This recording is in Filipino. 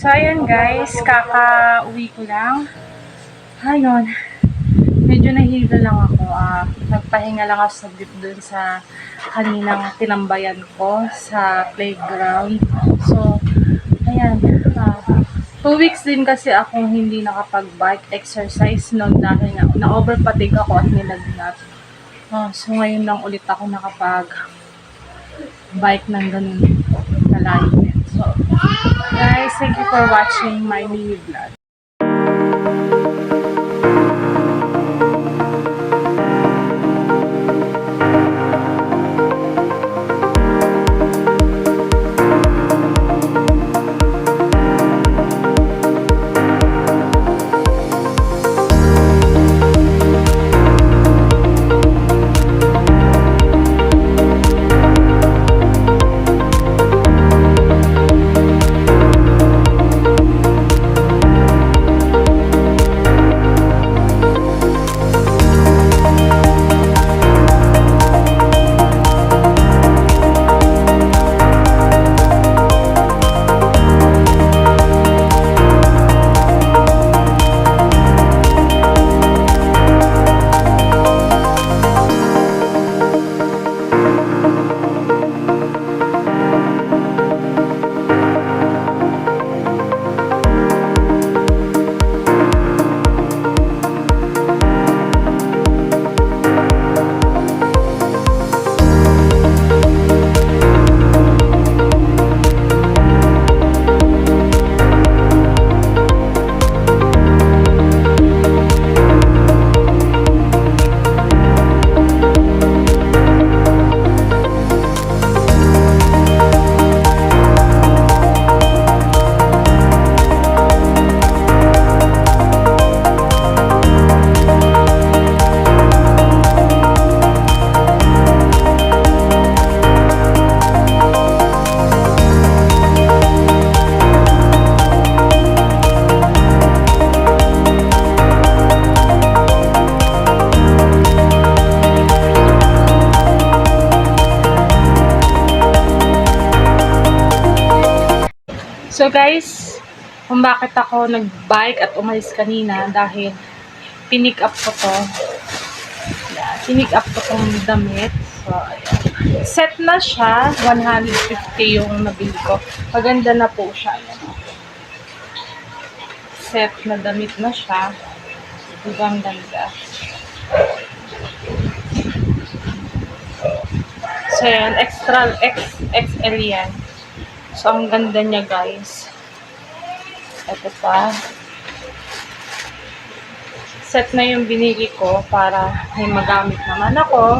So, ayan guys, kaka-uwi ko lang. Ayun, medyo nahilo lang ako. Nagpahinga lang ako saglit dun sa kaninang tinambayan ko sa playground. So, ayan, 2 weeks din kasi akong hindi nakapag-bike exercise noon dahil na-overfatigue ako at nilagnat. So, ngayon lang ulit ako nakapag-bike ng ganun kalayo. So, guys, thank you for watching my mini vlog. So guys, kung bakit ako nag-bike at umalis kanina dahil pinick up ko to. Yeah, pinick up ko tong damit. So, ayan. Set na siya. 150 yung nabili ko. Maganda na po siya. Ayan. Set na damit na siya. Ibang ganda. So, ayan. Extra XL yan. So, ang ganda niya, guys. Ito pa. Set na yung binili ko para may magamit naman ako.